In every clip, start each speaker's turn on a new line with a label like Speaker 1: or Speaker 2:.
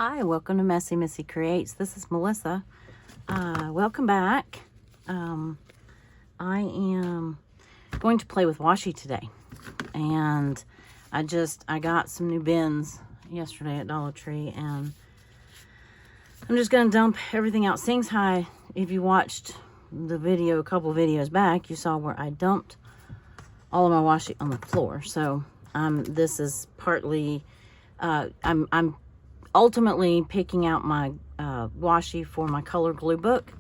Speaker 1: Hi, welcome to Messy Missy Creates. This is Melissa. Welcome back. I am going to play with washi today. And I got some new bins yesterday at Dollar Tree, and I'm just going to dump everything out. Seeing how, if you watched the video a couple videos back, you saw where I dumped all of my washi on the floor. So this is partly, I'm ultimately picking out my washi for my color glue book.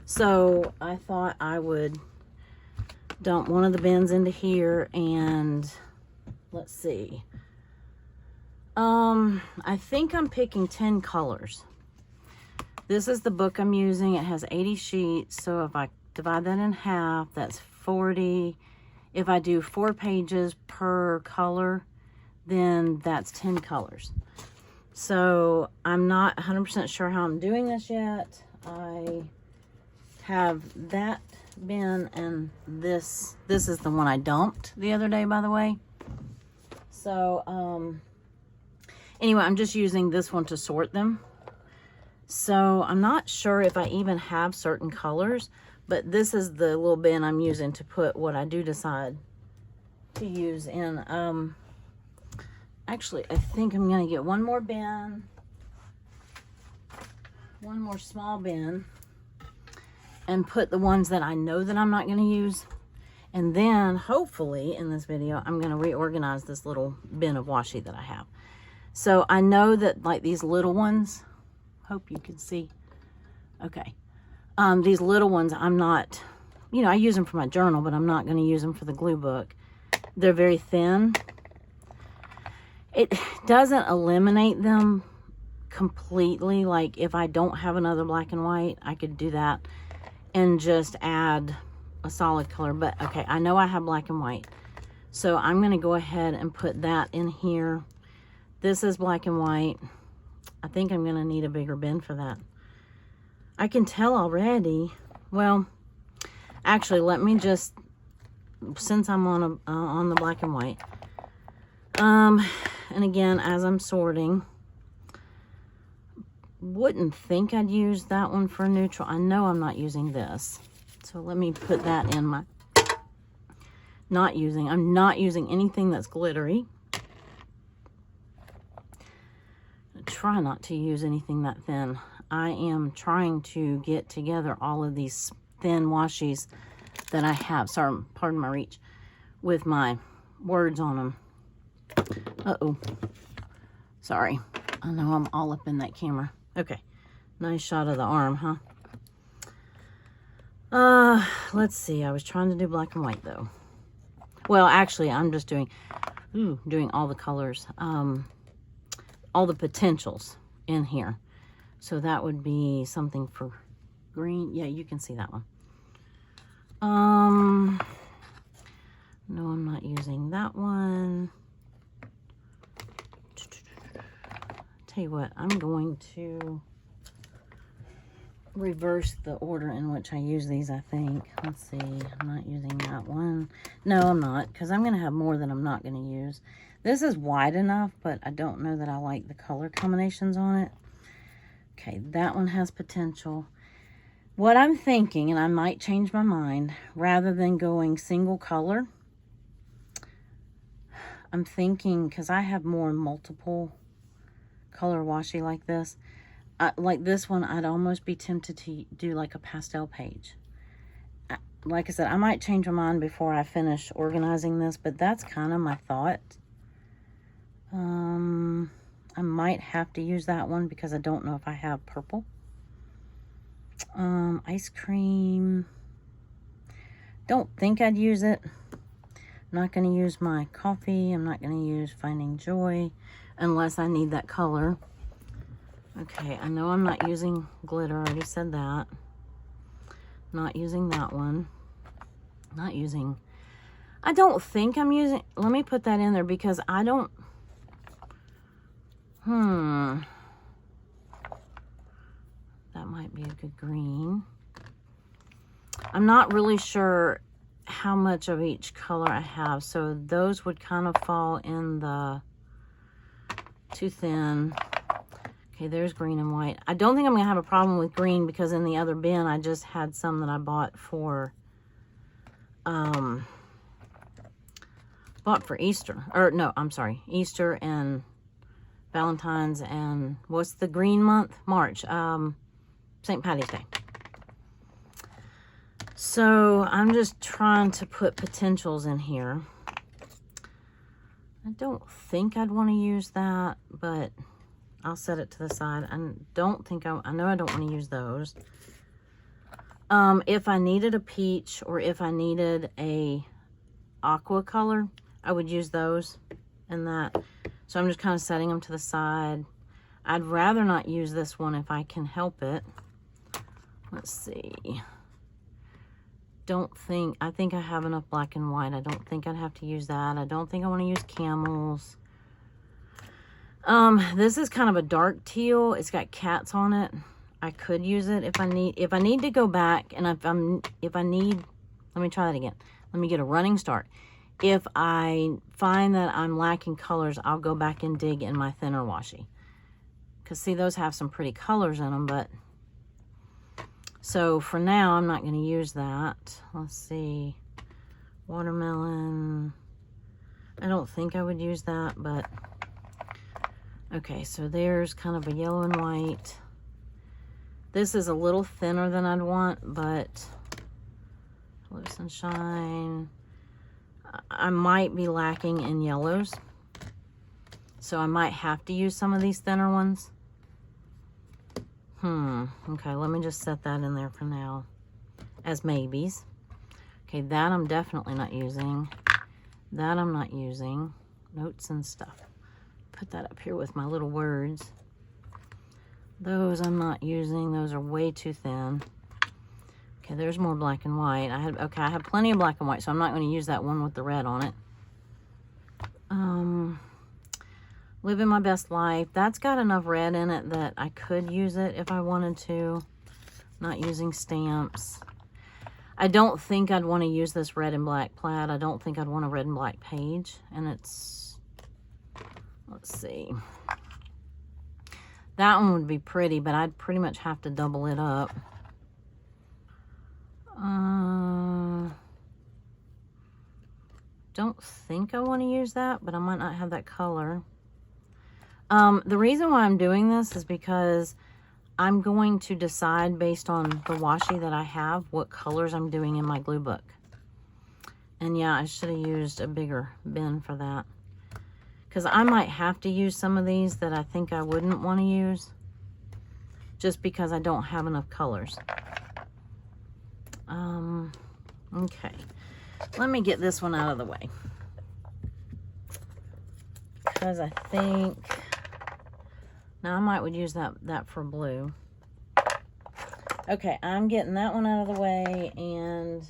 Speaker 1: So I thought I would dump one of the bins into here, and let's see. I think I'm picking 10 colors. This is the book I'm using. It has 80 sheets, so if I divide that in half, that's 40. If I do 4 pages per color, then that's 10 colors. So I'm not 100% sure how I'm doing this yet. I have that bin, and this is the one I dumped the other day, by the way. So anyway, I'm just using this one to sort them. So I'm not sure if I even have certain colors, but this is the little bin I'm using to put what I do decide to use in. Actually, I think I'm going to get one more bin, one more small bin, and put the ones that I know that I'm not going to use. And then, hopefully, in this video, I'm going to reorganize this little bin of washi that I have. So I know that, like, these little ones, hope you can see. Okay. These little ones, I'm not, I use them for my journal, but I'm not going to use them for the glue book. They're very thin. It doesn't eliminate them completely. Like, if I don't have another black and white, I could do that and just add a solid color. But okay, I know I have black and white, so I'm going to go ahead and put that in here. This is black and white. I think I'm going to need a bigger bin for that. I can tell already. Well, actually, let me just, since I'm on the black and white, and again, as I'm sorting, wouldn't think I'd use that one for neutral. I know I'm not using this. So let me put that in my, I'm not using anything that's glittery. I try not to use anything that thin. I am trying to get together all of these thin washis that I have. Sorry, pardon my reach, with my words on them. Uh-oh. Sorry. I know I'm all up in that camera. Okay. Nice shot of the arm, huh? Let's see. I was trying to do black and white, though. Well, actually, I'm just doing all the colors. All the potentials in here. So that would be something for green. Yeah, you can see that one. No, I'm not using that one. Tell you what, I'm going to reverse the order in which I use these, I think. Let's see, I'm not using that one. No, I'm not, because I'm going to have more than I'm not going to use. This is wide enough, but I don't know that I like the color combinations on it. Okay, that one has potential. What I'm thinking, and I might change my mind, rather than going single color, I'm thinking, because I have more multiple color washi like this, like this one, I'd almost be tempted to do like a pastel page. Like I said, I might change my mind before I finish organizing this, but that's kind of my thought. I might have to use that one because I don't know if I have purple. Ice cream, don't think I'd use it. I'm not going to use my coffee. I'm not going to use Finding Joy unless I need that color. Okay, I know I'm not using glitter. I already said that. Not using that one. Not using... I don't think I'm using... Let me put that in there because I don't... That might be a good green. I'm not really sure how much of each color I have, so those would kind of fall in the too thin. Okay, there's green and white. I don't think I'm going to have a problem with green because in the other bin, I just had some that I bought for Easter. Or, no, I'm sorry. Easter and Valentine's and what's the green month? March. St. Patty's Day. So, I'm just trying to put potentials in here. I don't think I'd want to use that, but I'll set it to the side. I don't think I know I don't want to use those. If I needed a peach or if I needed a aqua color, I would use those and that. So I'm just kind of setting them to the side. I'd rather not use this one if I can help it. Let's see. I think I have enough black and white. I don't think I'd have to use that. I don't think I want to use camels. This is kind of a dark teal. It's got cats on it. I could use it if I need to go back, and if I need, let me try that again. Let me get a running start. If I find that I'm lacking colors, I'll go back and dig in my thinner washi. Because see, those have some pretty colors in them, but so for now, I'm not going to use that. Let's see. Watermelon. I don't think I would use that, but okay, so there's kind of a yellow and white. This is a little thinner than I'd want, but Hello Sunshine. I might be lacking in yellows, so I might have to use some of these thinner ones. Okay, let me just set that in there for now as maybes. Okay, that I'm definitely not using. That I'm not using. Notes and stuff. Put that up here with my little words. Those I'm not using. Those are way too thin. Okay, there's more black and white. I have plenty of black and white, so I'm not going to use that one with the red on it. Living My Best Life. That's got enough red in it that I could use it if I wanted to. Not using stamps. I don't think I'd want to use this red and black plaid. I don't think I'd want a red and black page. And it's, let's see. That one would be pretty, but I'd pretty much have to double it up. Don't think I want to use that, but I might not have that color. The reason why I'm doing this is because I'm going to decide based on the washi that I have what colors I'm doing in my glue book. And yeah, I should have used a bigger bin for that. Because I might have to use some of these that I think I wouldn't want to use. Just because I don't have enough colors. Okay. Let me get this one out of the way. Because I think... Now, I might would use that for blue. Okay, I'm getting that one out of the way and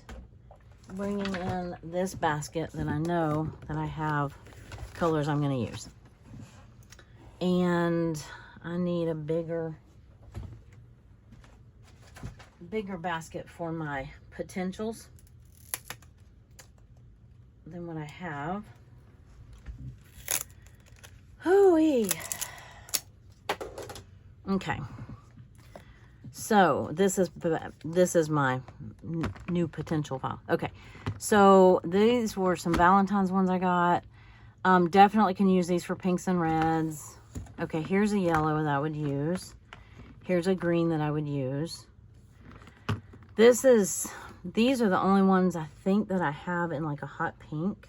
Speaker 1: bringing in this basket that I know that I have colors I'm going to use. And I need a bigger basket for my potentials than what I have. Hooey. Okay, so this is my new potential file. Okay, so these were some Valentine's ones I got. Definitely can use these for pinks and reds. Okay, here's a yellow that I would use. Here's a green that I would use. These are the only ones I think that I have in like a hot pink.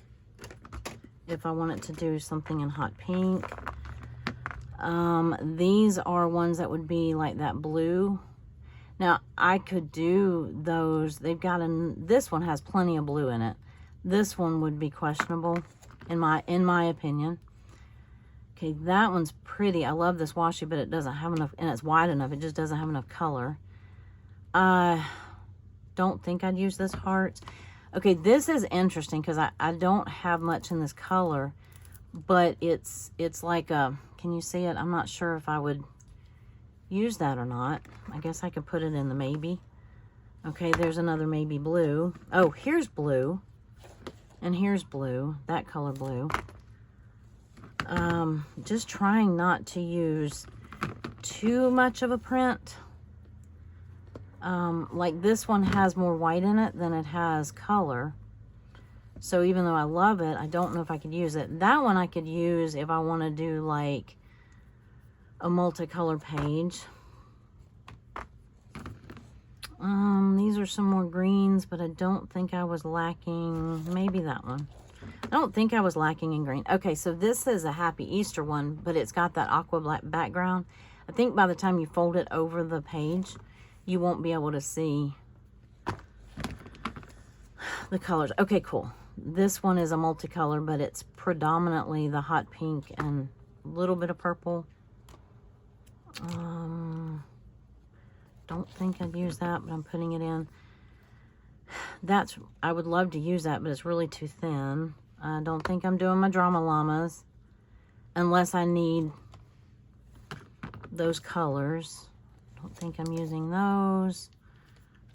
Speaker 1: If I wanted to do something in hot pink. These are ones that would be like that blue. Now, I could do those. They've got this one has plenty of blue in it. This one would be questionable in my opinion. Okay, that one's pretty. I love this washi, but it doesn't have enough, and it's wide enough. It just doesn't have enough color. I don't think I'd use this hearts. Okay, this is interesting because I don't have much in this color, but it's like a, can you see it? I'm not sure if I would use that or not. I guess I could put it in the maybe. Okay, there's another maybe blue. Oh, here's blue. And here's blue, that color blue. Just trying not to use too much of a print. Like this one has more white in it than it has color. So even though I love it, I don't know if I could use it. That one I could use if I want to do like a multicolor page. These are some more greens, but I don't think I was lacking. Maybe that one. I don't think I was lacking in green. Okay, so this is a Happy Easter one, but it's got that aqua black background. I think by the time you fold it over the page, you won't be able to see the colors. Okay, cool. This one is a multicolor, but it's predominantly the hot pink and a little bit of purple. Don't think I'd use that, but I'm putting it in. I would love to use that, but it's really too thin. I don't think I'm doing my drama llamas unless I need those colors. Don't think I'm using those.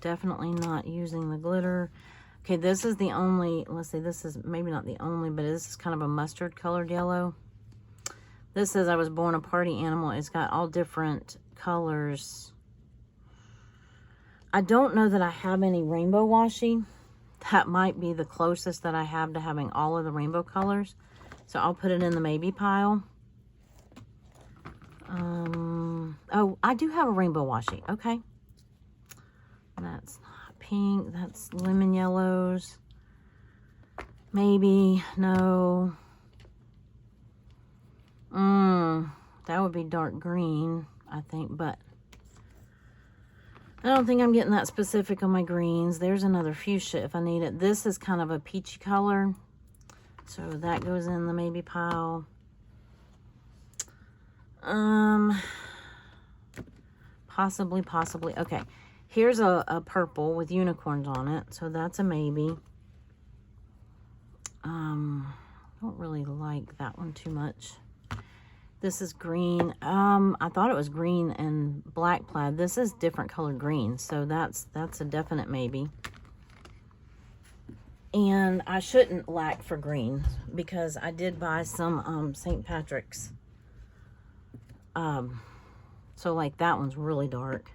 Speaker 1: Definitely not using the glitter. Okay, this is the only, let's see, this is maybe not the only, but this is kind of a mustard colored yellow. This says I was born a party animal. It's got all different colors. I don't know that I have any rainbow washi. That might be the closest that I have to having all of the rainbow colors. So I'll put it in the maybe pile. Oh, I do have a rainbow washi. Okay. That's not pink. That's lemon yellows. Maybe. No. That would be dark green, I think, but I don't think I'm getting that specific on my greens. There's another fuchsia if I need it. This is kind of a peachy color, so that goes in the maybe pile. Possibly. Okay, here's a purple with unicorns on it, so that's a maybe. I don't really like that one too much. This is green. I thought it was green and black plaid. This is different colored green, so that's a definite maybe. And I shouldn't lack for green because I did buy some St. Patrick's. So like that one's really dark.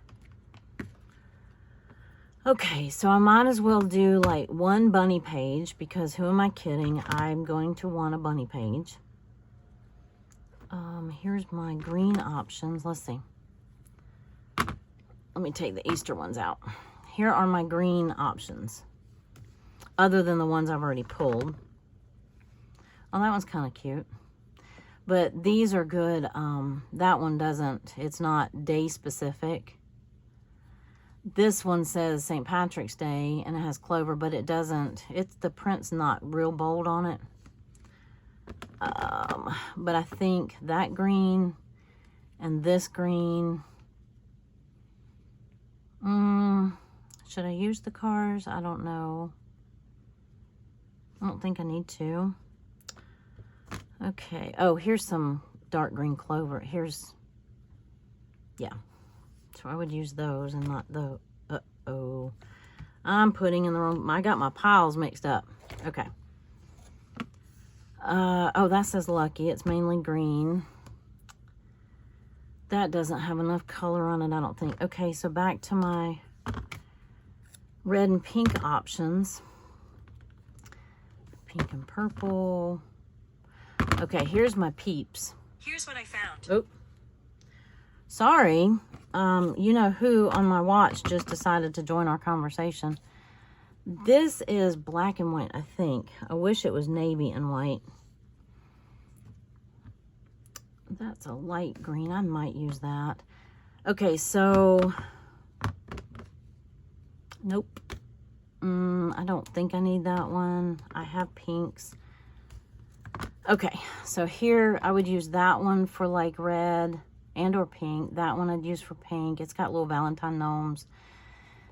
Speaker 1: Okay, so I might as well do like one bunny page because who am I kidding? I'm going to want a bunny page. Here's my green options. Let's see. Let me take the Easter ones out. Here are my green options, other than the ones I've already pulled. Oh, that one's kind of cute. But these are good. That one doesn't, it's not day specific. This one says St. Patrick's Day and it has clover, but it doesn't, the print's not real bold on it. But I think that green and this green, should I use the cars? I don't know. I don't think I need to. Okay. Oh, here's some dark green clover. Yeah. So I would use those and not the, uh-oh. I'm putting in the wrong, I got my piles mixed up. Okay. Oh, that says Lucky. It's mainly green. That doesn't have enough color on it, I don't think. Okay, so back to my red and pink options. Pink and purple. Okay, here's my peeps.
Speaker 2: Here's what I found.
Speaker 1: Oh. Sorry. You know who on my watch just decided to join our conversation. This is black and white, I think. I wish it was navy and white. That's a light green. I might use that. Okay, so... Nope. I don't think I need that one. I have pinks. Okay, so here I would use that one for like red and or pink. That one I'd use for pink. It's got little Valentine gnomes.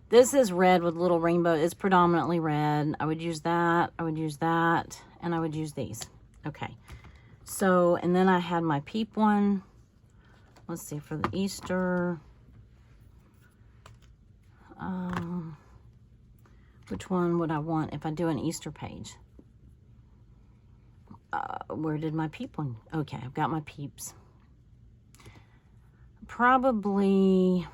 Speaker 1: This is red with little rainbow. It's predominantly red. I would use that. I would use that. And I would use these. Okay. So, and then I had my peep one. Let's see, for the Easter. Which one would I want if I do an Easter page? Where did my peep one? Okay, I've got my peeps. probably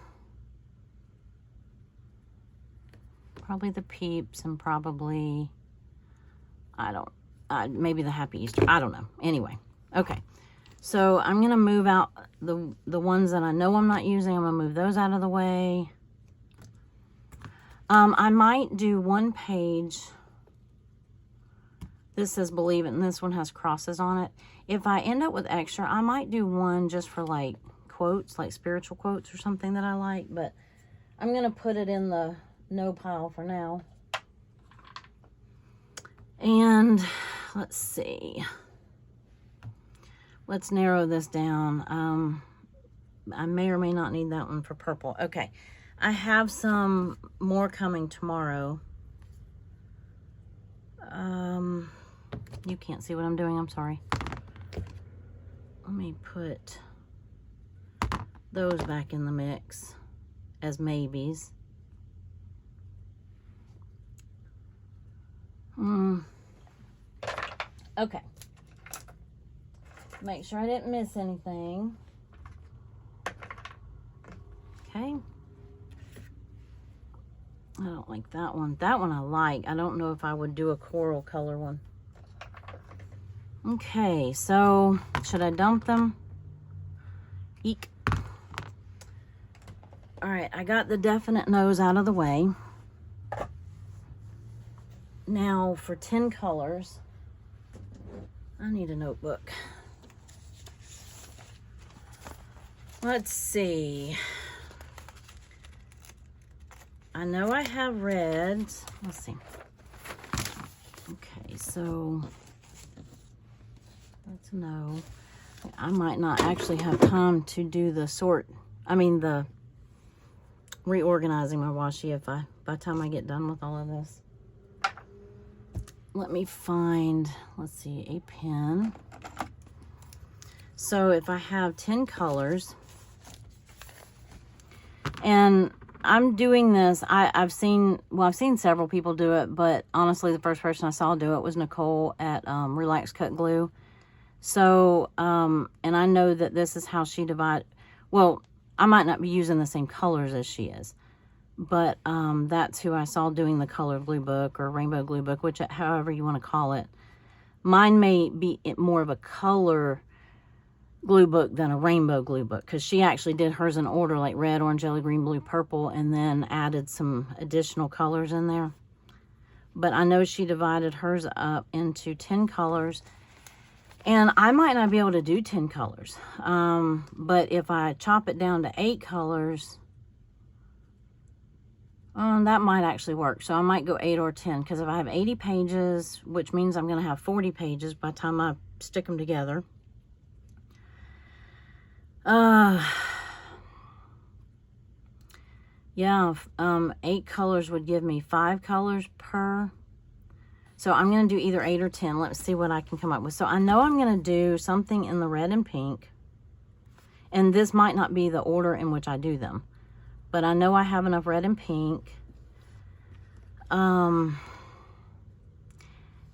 Speaker 1: the Peeps, and probably, maybe the Happy Easter. I don't know. Anyway, okay. So I'm going to move out the ones that I know I'm not using. I'm going to move those out of the way. I might do one page. This says Believe It, and this one has crosses on it. If I end up with extra, I might do one just for like quotes, like spiritual quotes or something that I like. But I'm going to put it in the no pile for now. And let's see. Let's narrow this down. I may or may not need that one for purple. Okay. I have some more coming tomorrow. You can't see what I'm doing. I'm sorry. Let me put those back in the mix as maybes. Okay. Make sure I didn't miss anything. Okay. I don't like that one. That one I like. I don't know if I would do a coral color one. Okay, so should I dump them? Eek. All right, I got the definite no's out of the way. Now for 10 colors, I need a notebook. Let's see. I know I have reds. Let's see. Okay, so that's a no. I might not actually have time to do the the reorganizing my washi by the time I get done with all of this. Let me find, let's see, a pen. So if I have 10 colors, and I'm doing this, I've seen several people do it, but honestly, the first person I saw do it was Nicole at Relax Cut Glue. So, and I know that this is how she divides. Well, I might not be using the same colors as she is, but that's who I saw doing the color GlueBook or rainbow GlueBook, however you want to call it. Mine may be more of a color GlueBook than a rainbow GlueBook, because she actually did hers in order, like red, orange, yellow, green, blue, purple, and then added some additional colors in there. But I know she divided hers up into 10 colors, and I might not be able to do 10 colors. But if I chop it down to 8 colors, that might actually work. So I might go 8 or 10, because if I have 80 pages, which means I'm going to have 40 pages by the time I stick them together. Yeah, 8 colors would give me 5 colors per. So I'm going to do either 8 or 10. Let's see what I can come up with. So I know I'm going to do something in the red and pink. And this might not be the order in which I do them, but I know I have enough red and pink. And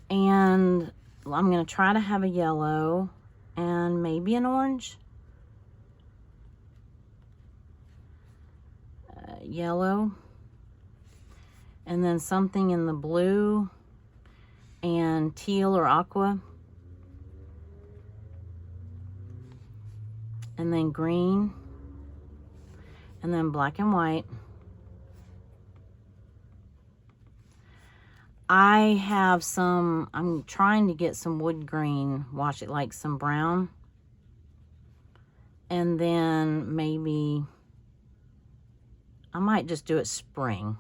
Speaker 1: I'm going to try to have a yellow and maybe an orange. Yellow, and then something in the blue and teal or aqua, and then green, and then black and white. I have some, I'm trying to get some wood green washi, like some brown, and then maybe I might just do it spring.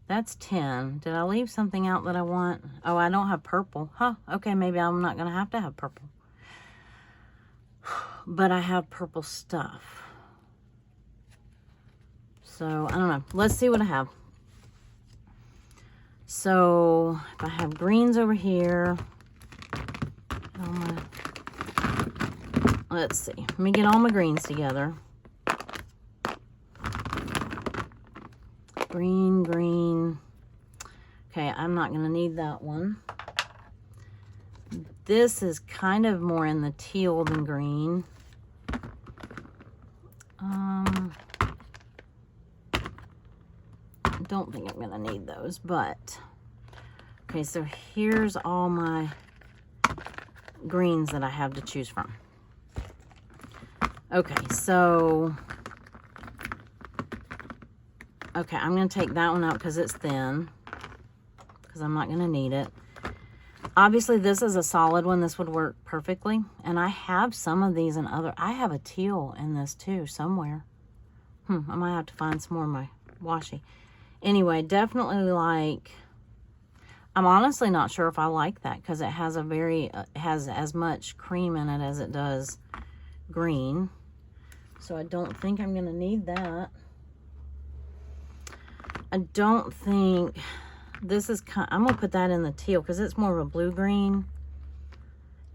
Speaker 1: That's 10. Did I leave something out that I want? Oh, I don't have purple. Huh, okay, maybe I'm not going to have purple. But I have purple stuff. So, I don't know. Let's see what I have. So, if I have greens over here, let's see. Let me get all my greens together. Green, green. Okay, I'm not going to need that one. this is kind of more in the teal than green. I don't think I'm gonna need those, but okay, so here's all my greens that I have to choose from. Okay, so okay, I'm gonna take that one out because it's thin, because I'm not gonna need it. Obviously, this is a solid one. This would work perfectly. And I have some of these in other... I have a teal in this too, somewhere. I might have to find some more of my washi. Anyway, definitely like... I'm honestly not sure if I like that, because it has a very... has as much cream in it as it does green. So I don't think I'm going to need that. I don't think... This is kind... I'm going to put that in the teal because it's more of a blue-green.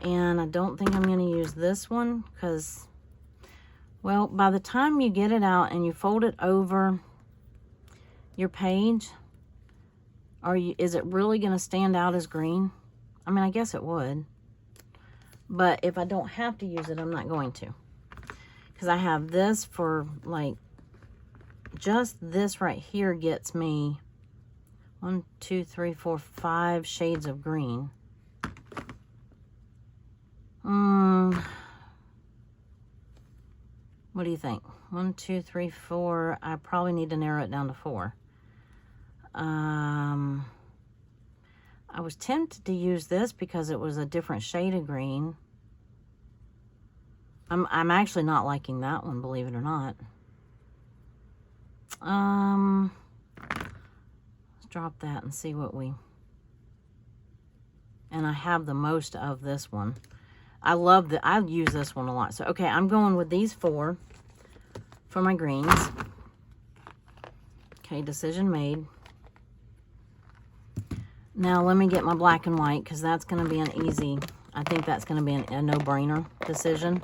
Speaker 1: And I don't think I'm going to use this one because, well, by the time you get it out and you fold it over your page, is it really going to stand out as green? I mean, I guess it would. But if I don't have to use it, I'm not going to. Because I have this for, like, just this right here gets me 1, 2, 3, 4, 5 shades of green. What do you think? 1, 2, 3, 4. I probably need to narrow it down to 4. I was tempted to use this because it was a different shade of green. I'm actually not liking that one, believe it or not. Drop that and see what we... And I have the most of this one. I use this one a lot. So, okay, I'm going with these 4 for my greens. Okay, decision made. Now, let me get my black and white, because that's going to be an easy... I think that's going to be a no-brainer decision.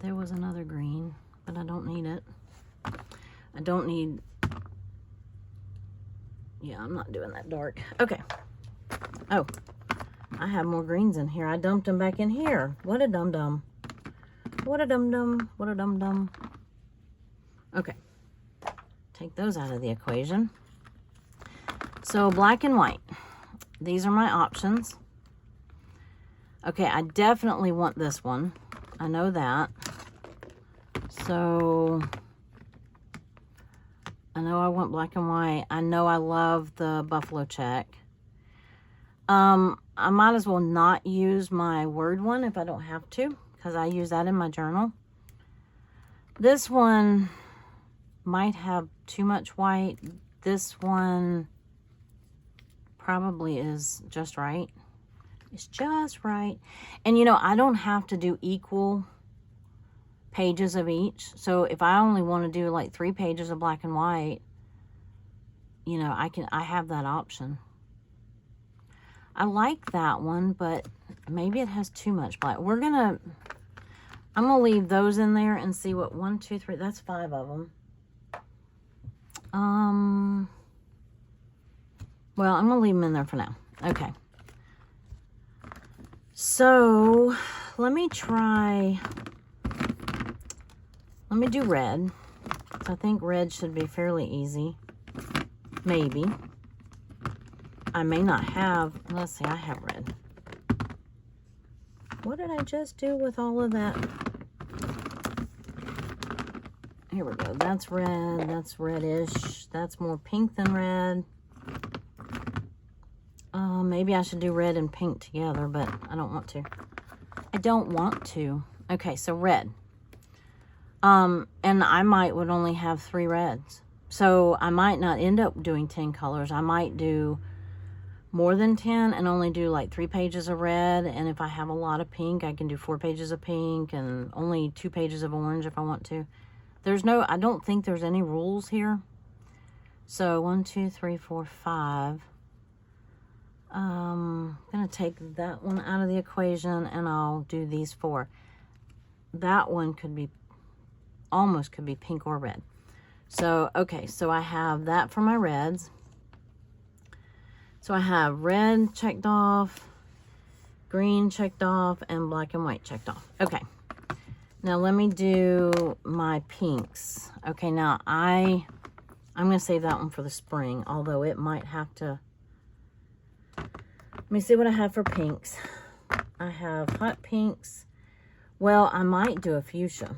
Speaker 1: There was another green, but I don't need it. I don't need... Yeah, I'm not doing that dark. Okay. Oh, I have more greens in here. I dumped them back in here. What a dum-dum. What a dum-dum. What a dum-dum. Okay. Take those out of the equation. So, black and white. These are my options. Okay, I definitely want this one. I know that. So... I know I want black and white. I know I love the buffalo check. I might as well not use my word one if I don't have to, because I use that in my journal. This one might have too much white. This one probably is just right. It's just right. And you know, I don't have to do equal pages of each. So if I only want to do like 3 pages of black and white, you know, I have that option. I like that one, but maybe it has too much black. I'm gonna leave those in there and see what 1, 2, 3, that's 5 of them. Well, I'm gonna leave them in there for now. Okay. So let me do red. I think red should be fairly easy. Maybe. I may not have... Let's see, I have red. What did I just do with all of that? Here we go. That's red. That's reddish. That's more pink than red. Maybe I should do red and pink together, but I don't want to. I don't want to. Okay, so red. And I would only have 3 reds. So I might not end up doing 10 colors. I might do more than 10 and only do like 3 pages of red. And if I have a lot of pink, I can do 4 pages of pink and only 2 pages of orange if I want to. I don't think there's any rules here. So 1, 2, 3, 4, 5. I'm going to take that one out of the equation and I'll do these 4. That one could be pink or red. So, okay, so I have that for my reds. So I have red checked off, green checked off, and black and white checked off. Okay. Now let me do my pinks. Okay, now I'm going to save that one for the spring, although it might have to. Let me see what I have for pinks. I have hot pinks. Well, I might do a fuchsia.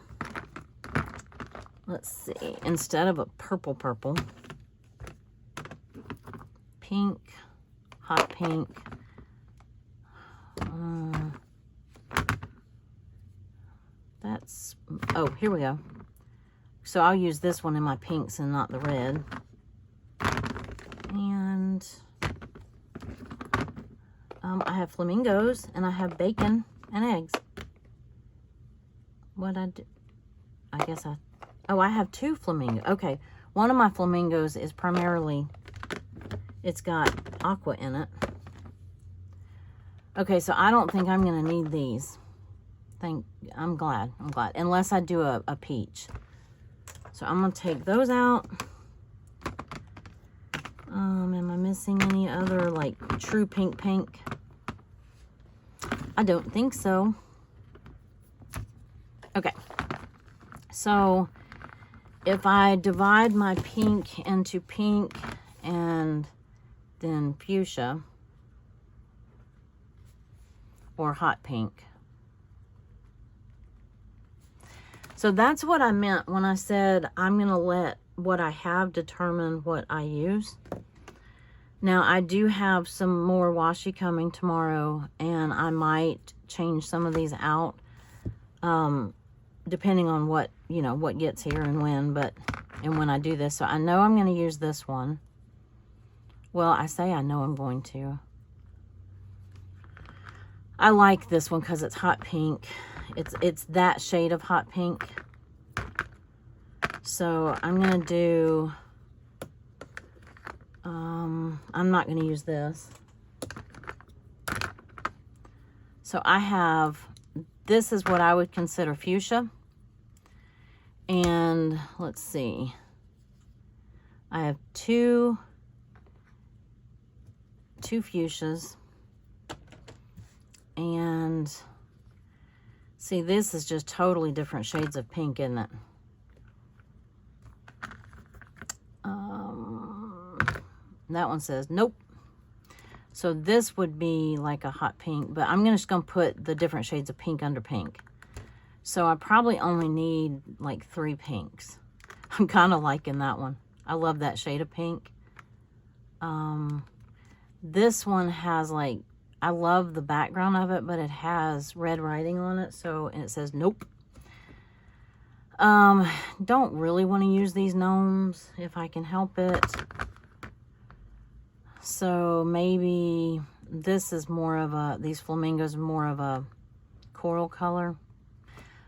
Speaker 1: Let's see. Instead of a purple, pink, hot pink. Oh, here we go. So I'll use this one in my pinks and not the red. And I have flamingos and I have bacon and eggs. What I do? I guess I have two flamingos. Okay, one of my flamingos is primarily, it's got aqua in it. Okay, so I don't think I'm gonna need these. I'm glad. Unless I do a peach. So I'm gonna take those out. Am I missing any other like true pink? I don't think so. Okay. So if I divide my pink into pink and then fuchsia or hot pink. So that's what I meant when I said I'm going to let what I have determine what I use. Now, I do have some more washi coming tomorrow, and I might change some of these out, depending on what, what gets here and when I do this. So I know I'm going to use this one. Well, I say I know I'm going to. I like this one because it's hot pink. It's that shade of hot pink. So I'm going to do, I'm not going to use this. So I have, this is what I would consider fuchsia. And let's see. I have two fuchsias. And see, this is just totally different shades of pink, isn't it? That one says nope. So this would be like a hot pink, but I'm just going to put the different shades of pink under pink. So I probably only need like 3 pinks. I'm kind of liking that one. I love that shade of pink. This one has like, I love the background of it, but it has red writing on it, and it says nope. Don't really want to use these gnomes if I can help it. So maybe this is more of these flamingos are more of a coral color.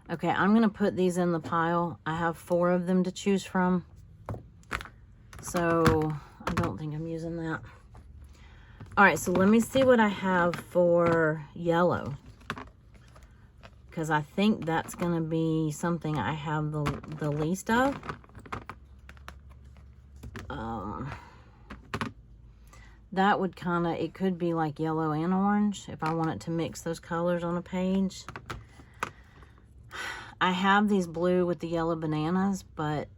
Speaker 1: Okay, I'm going to put these in the pile. I have 4 of them to choose from. So I don't think I'm using that. All right, so let me see what I have for yellow. Because I think that's going to be something I have the least of. That would kind of, it could be like yellow and orange if I wanted to mix those colors on a page. I have these blue with the yellow bananas, but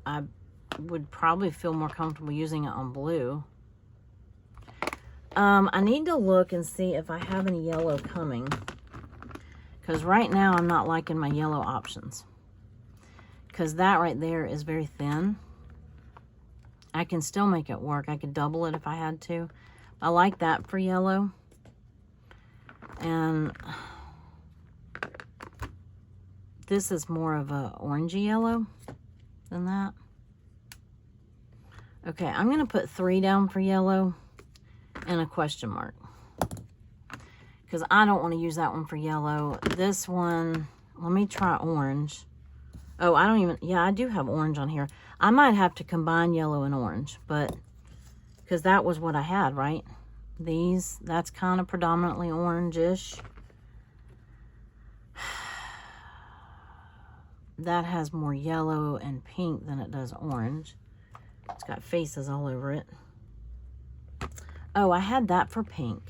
Speaker 1: I would probably feel more comfortable using it on blue. I need to look and see if I have any yellow coming. Because right now I'm not liking my yellow options. Because that right there is very thin. I can still make it work. I could double it if I had to. I like that for yellow. And this is more of a orangey yellow than that. Okay, I'm going to put 3 down for yellow and a question mark. Because I don't want to use that one for yellow. This one, let me try orange. Oh, I don't even, yeah, I do have orange on here. I might have to combine yellow and orange, but, because that was what I had, right? These, that's kind of predominantly orange-ish. That has more yellow and pink than it does orange. It's got faces all over it. Oh, I had that for pink.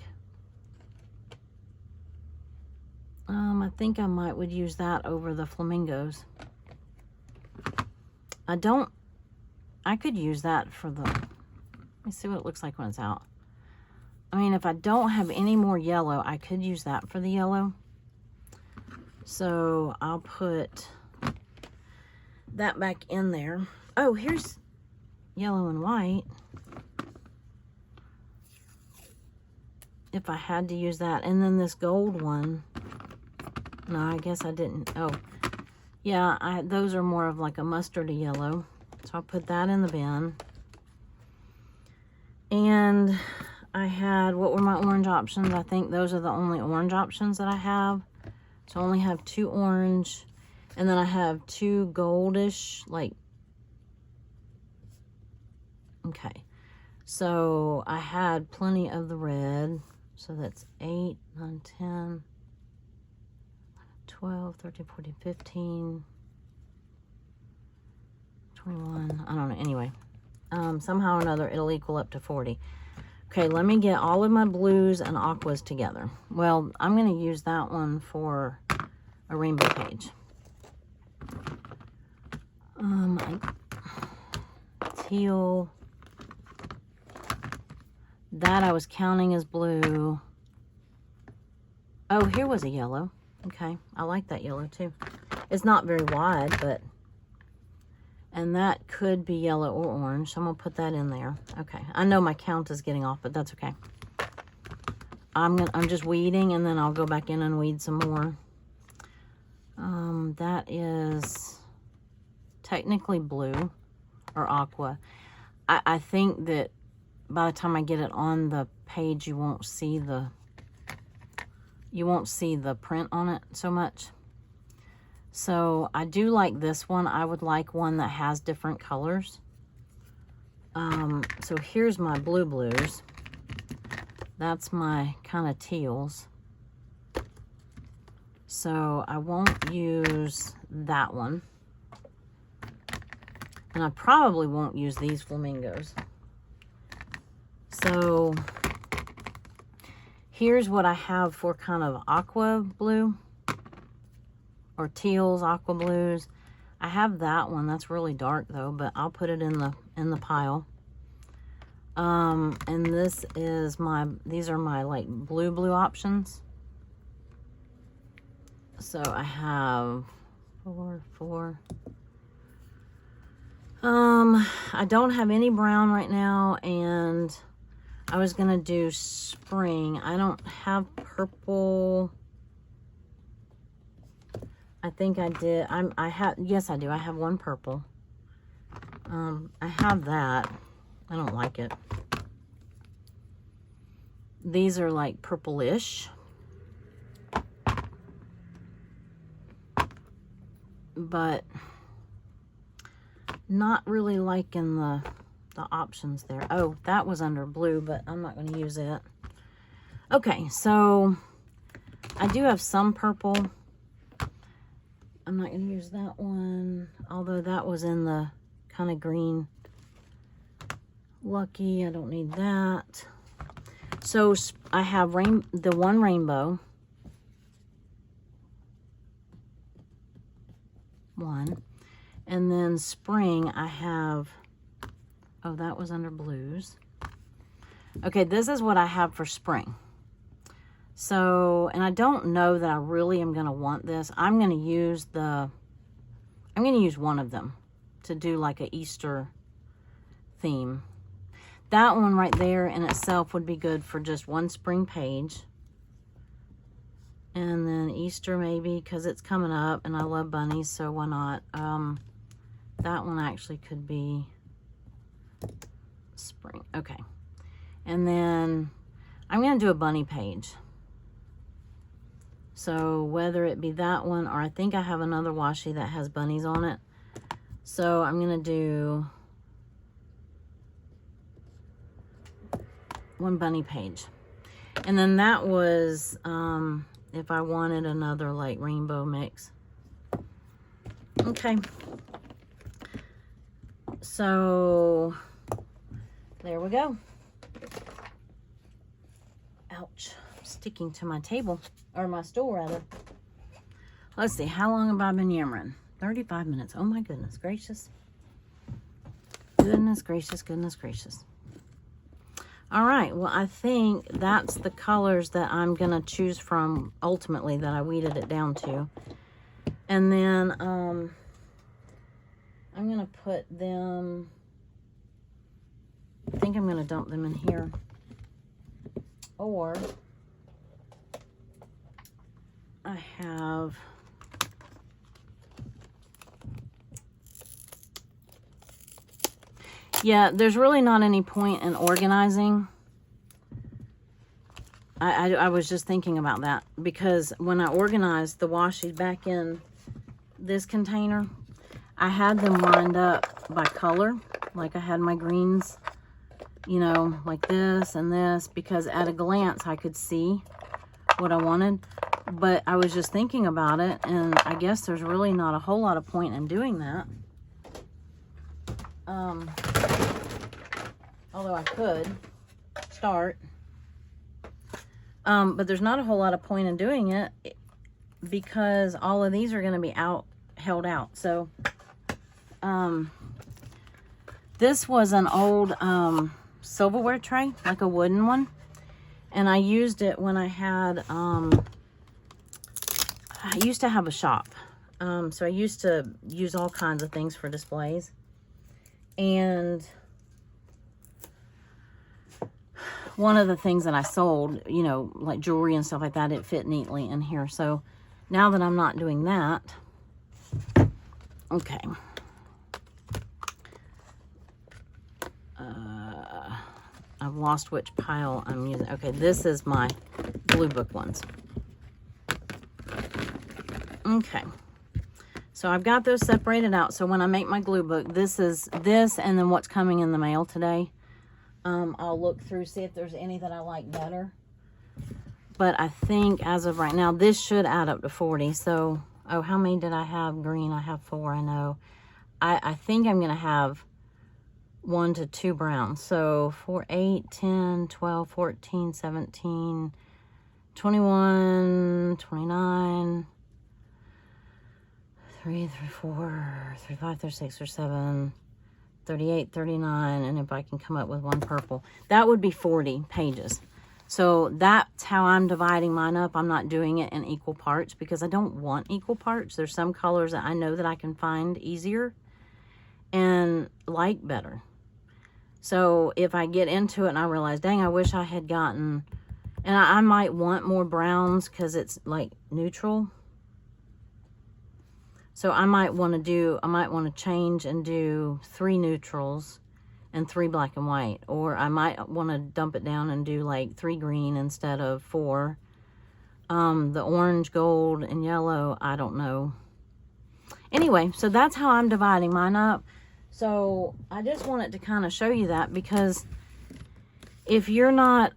Speaker 1: I think I would use that over the flamingos. I could use that for the, let me see what it looks like when it's out. I mean, if I don't have any more yellow, I could use that for the yellow. So I'll put that back in there. Oh, here's yellow and white. If I had to use that. And then this gold one. No, I guess I didn't. Oh, yeah, those are more of like a mustardy yellow. So I'll put that in the bin. And I had, what were my orange options? I think those are the only orange options that I have. So I only have 2 orange. And then I have 2 goldish, like, okay. So I had plenty of the red. So that's 8, 9, 10, 12, 13, 14, 15, 21. I don't know. Anyway, somehow or another, it'll equal up to 40. Okay, let me get all of my blues and aquas together. Well, I'm going to use that one for a rainbow page. Teal. That I was counting as blue. Oh, here was a yellow. Okay, I like that yellow too. It's not very wide, but, and that could be yellow or orange. So I'm gonna put that in there. Okay, I know my count is getting off, but that's okay. I'm just weeding, and then I'll go back in and weed some more. That is technically blue or aqua. I think that by the time I get it on the page, you won't see the print on it so much. So I do like this one. I would like one that has different colors. So here's my blues. That's my kind of teals. So I won't use that one. And I probably won't use these flamingos. So here's what I have for kind of aqua blue or teals, aqua blues. I have that one. That's really dark though, but I'll put it in the pile. And this is these are my like blue options. So I have 4. I don't have any brown right now, and I was gonna do spring. I don't have purple. I think I did. Yes, I do. I have 1 purple. I have that. I don't like it. These are like purplish. But not really liking the options there. Oh, that was under blue, but I'm not going to use it. Okay, so I do have some purple. I'm not going to use that one, although that was in the kind of green. Lucky, I don't need that. So I have the 1 rainbow. 1. And then spring, I have, oh, that was under blues. Okay, this is what I have for spring. So, and I don't know that I really am going to want this. I'm going to use one of them to do like a Easter theme. That one right there in itself would be good for just 1 spring page. And then Easter maybe, because it's coming up and I love bunnies, so why not? That one actually could be spring. Okay. And then I'm going to do a bunny page. So whether it be that one, or I think I have another washi that has bunnies on it. So I'm going to do 1 bunny page. And then that was, if I wanted another like rainbow mix. Okay. So there we go. Ouch. Sticking to my table, or my stool rather. Let's see, how long have I been yammering? 35 minutes. Oh my goodness gracious. Goodness gracious, goodness gracious. All right, well, I think that's the colors that I'm gonna choose from ultimately, that I weeded it down to. And then I'm gonna put them, I think I'm gonna dump them in here. Or I have, yeah, there's really not any point in organizing. I was just thinking about that, because when I organized the washi back in this container, I had them lined up by color. Like I had my greens, you know, like this and this, because at a glance I could see what I wanted. But I was just thinking about it, and I guess there's really not a whole lot of point in doing that. Although I could start. But there's not a whole lot of point in doing it, because all of these are going to be held out. So, this was an old silverware tray, like a wooden one. And I used it when I had, I used to have a shop. So I used to use all kinds of things for displays. And one of the things that I sold, you know, like jewelry and stuff like that, it fit neatly in here. So now that I'm not doing that, okay. I've lost which pile I'm using. Okay, this is my GlueBook ones. Okay. So I've got those separated out. So when I make my GlueBook, this is this, and then what's coming in the mail today. I'll look through, see if there's any that I like better. But I think as of right now, this should add up to 40. So, oh, how many did I have green? I have 4, I know. I think I'm going to have 1 to 2 browns. So 4, 8, 10, 12, 14, 17, 21, 29, 3, 4, 35, 36, or 7, 38, 39, and if I can come up with 1 purple, that would be 40 pages. So that's how I'm dividing mine up. I'm not doing it in equal parts because I don't want equal parts. There's some colors that I know that I can find easier and like better. So if I get into it and I realize, dang, I wish I had gotten, and I might want more browns because it's like neutral. So I might want to change and do 3 neutrals and 3 black and white. Or I might want to dump it down and do like 3 green instead of 4. The orange, gold, and yellow, I don't know. Anyway, so that's how I'm dividing mine up. So I just wanted to kind of show you that, because if you're not,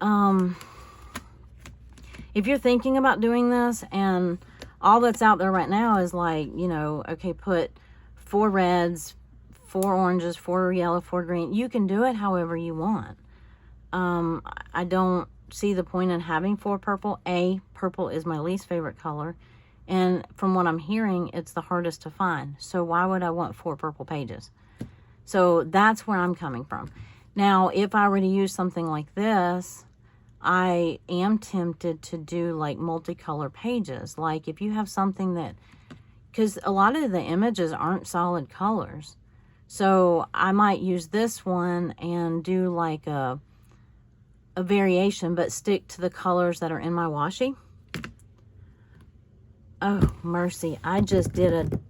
Speaker 1: if you're thinking about doing this and all that's out there right now is like, you know, okay, put 4 reds, 4 oranges, 4 yellow, 4 green. You can do it however you want. I don't see the point in having 4 purple. Purple is my least favorite color. And from what I'm hearing, it's the hardest to find. So why would I want 4 purple pages? So that's where I'm coming from. Now, if I were to use something like this, I am tempted to do like multicolor pages. Like if you have something that, because a lot of the images aren't solid colors. So I might use this one and do like a variation, but stick to the colors that are in my washi. Oh, mercy. I just did a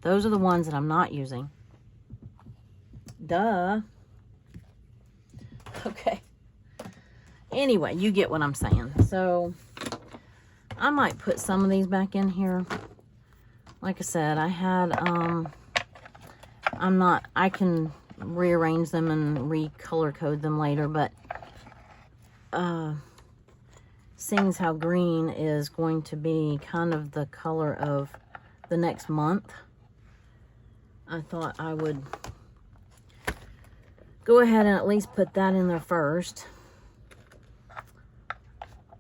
Speaker 1: Those are the ones that I'm not using. Duh. Okay. Anyway, you get what I'm saying. So I might put some of these back in here. Like I said, I had, I can rearrange them and recolor code them later, but seeing as how green is going to be kind of the color of the next month, I thought I would go ahead and at least put that in there first.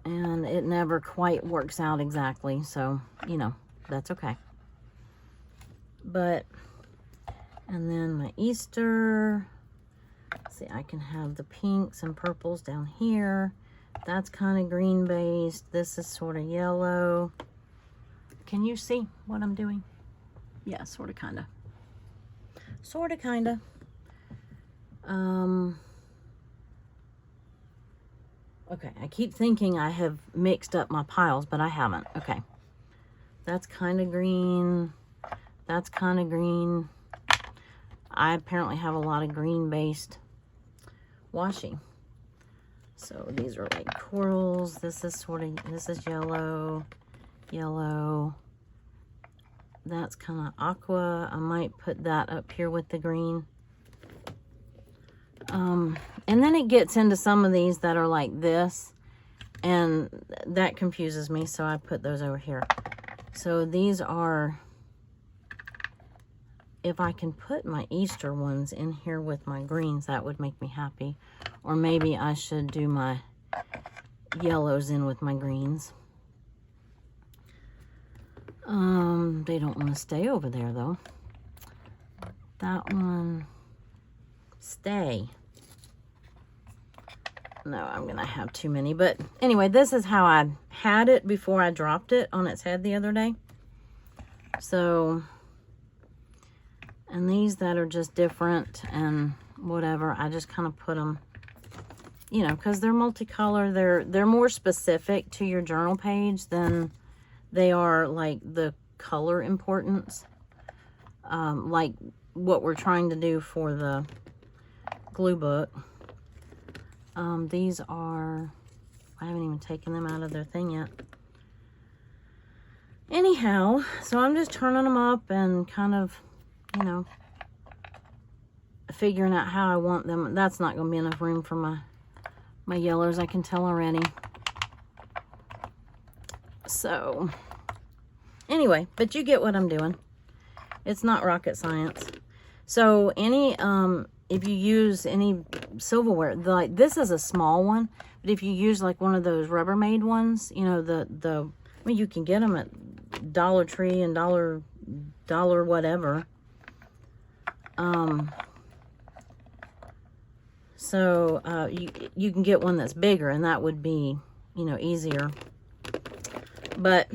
Speaker 1: And it never quite works out exactly, so, you know, that's okay. But, and then my Easter, see, I can have the pinks and purples down here. That's kind of green based. This is sort of yellow. Can you see what I'm doing? Yeah, sort of, kind of. Sort of, kind of. Okay, I keep thinking I have mixed up my piles, but I haven't. Okay. That's kind of green. That's kind of green. I apparently have a lot of green-based washi. So these are like corals. This is yellow, yellow. That's kind of aqua. I might put that up here with the green. And then it gets into some of these that are like this, and that confuses me, so I put those over here. So these are, if I can put my Easter ones in here with my greens, that would make me happy. Or maybe I should do my yellows in with my greens. They don't want to stay over there though. That one, stay. No, I'm gonna have too many. But anyway, this is how I had it before I dropped it on its head the other day. So, and these that are just different and whatever, I just kind of put them, you know, because they're multicolor. They're more specific to your journal page than they are like the color importance, like what we're trying to do for the glue book. These are, I haven't even taken them out of their thing yet. Anyhow, so I'm just turning them up and kind of, you know, figuring out how I want them. That's not going to be enough room for my yellows, I can tell already. So, anyway, but you get what I'm doing. It's not rocket science. So, if you use any silverware, like this is a small one, but if you use like one of those Rubbermaid ones, you know, I mean, you can get them at Dollar Tree and Dollar whatever. So you can get one that's bigger, and that would be, you know, easier. But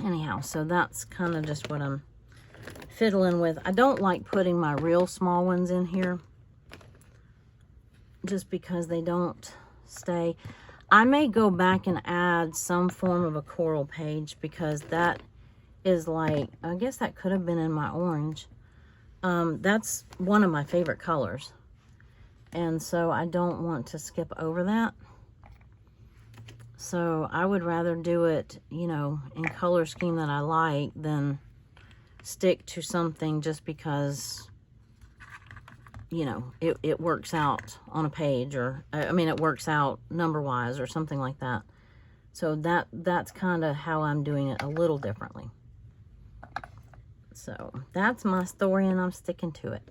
Speaker 1: anyhow, so that's kind of just what I'm fiddling with. I don't like putting my real small ones in here just because they don't stay. I may go back and add some form of a coral page, because that is like, I guess that could have been in my orange. That's one of my favorite colors, and so I don't want to skip over that. So I would rather do it, you know, in color scheme that I like than stick to something just because, you know, it works out on a page, or I mean, it works out number wise or something like that. So that's kind of how I'm doing it, a little differently. So that's my story, and I'm sticking to it.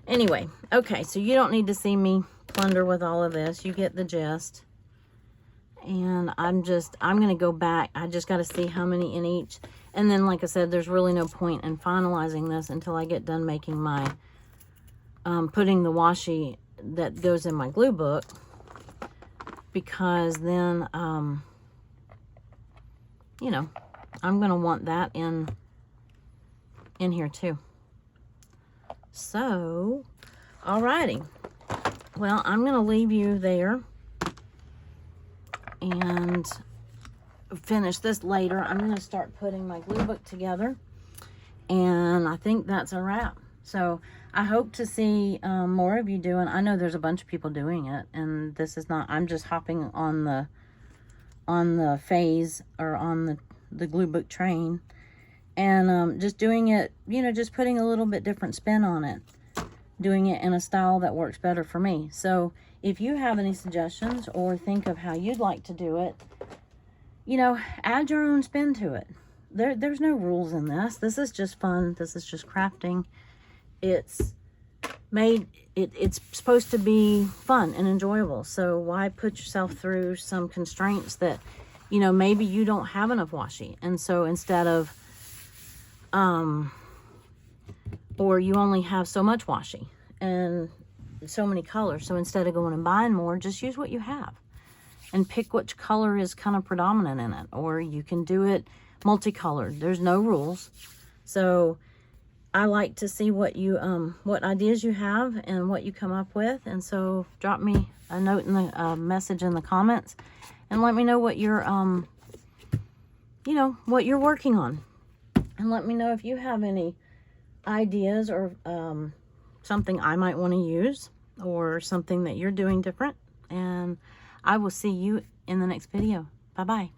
Speaker 1: Anyway, okay, so you don't need to see me plunder with all of this. You get the gist. And I'm going to go back. I just got to see how many in each. And then, like I said, there's really no point in finalizing this until I get done making my, putting the washi that goes in my glue book. Because then, you know, I'm going to want that in here too. So, alrighty. Well, I'm going to leave you there and finish this later. I'm going to start putting my glue book together, and I think that's a wrap. So I hope to see more of you doing. I know there's a bunch of people doing it, and this is not, I'm just hopping on the phase, or on the glue book train, and just doing it, you know, just putting a little bit different spin on it, doing it in a style that works better for me. So if you have any suggestions or think of how you'd like to do it, you know, add your own spin to it. There's no rules in this. This is just fun. This is just crafting. It's made, it's supposed to be fun and enjoyable. So why put yourself through some constraints that, you know, maybe you don't have enough washi. And so instead of, or you only have so much washi and so many colors. So instead of going and buying more, just use what you have and pick which color is kind of predominant in it. Or you can do it multicolored. There's no rules. So I like to see what you, what ideas you have and what you come up with. And so drop me a note in the message in the comments and let me know what you're, you know, what you're working on. And let me know if you have any ideas or something I might want to use or something that you're doing different. And I will see you in the next video. Bye-bye.